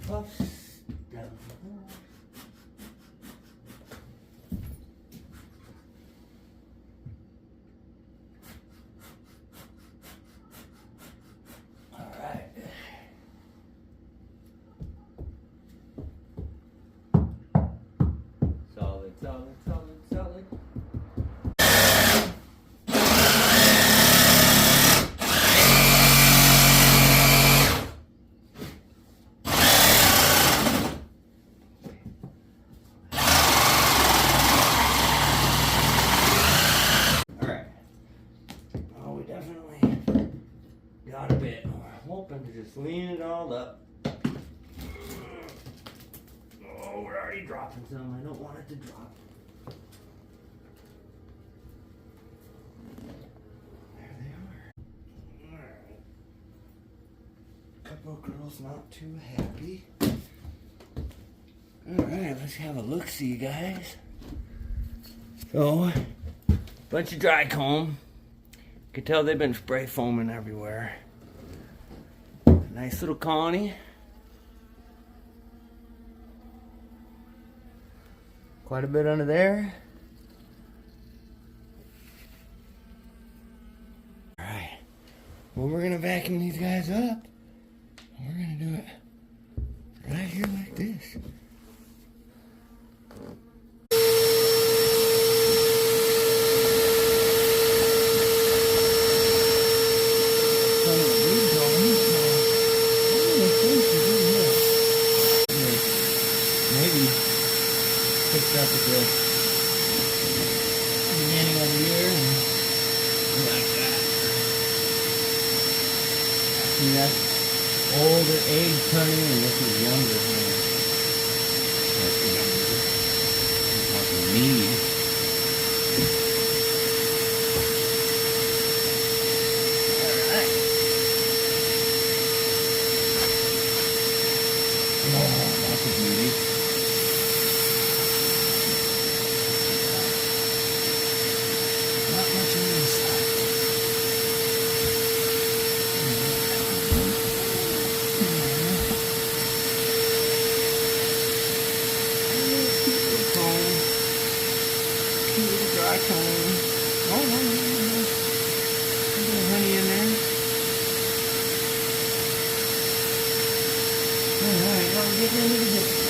puffs down the hole. Alright. Solid, solid, solid, solid. Got a bit. We're hoping to just lean it all up. Oh, we're already dropping some. I don't want it to drop. There they are. Alright. Couple of girls not too happy. Alright, let's have a look-see, guys. So, bunch of dry comb. You can tell they've been spray foaming everywhere. Nice little colony. Quite a bit under there. Alright. Well, we're going to vacuum these guys up. We're going to do it right here like this. Picked up at the beginning of the year and like that. See, that's older age turning and this is younger. That's younger. I'm talking mead. Alright. Oh, that's a beauty. Dry comb. Oh, no. A little honey in there. Alright, now we're getting into the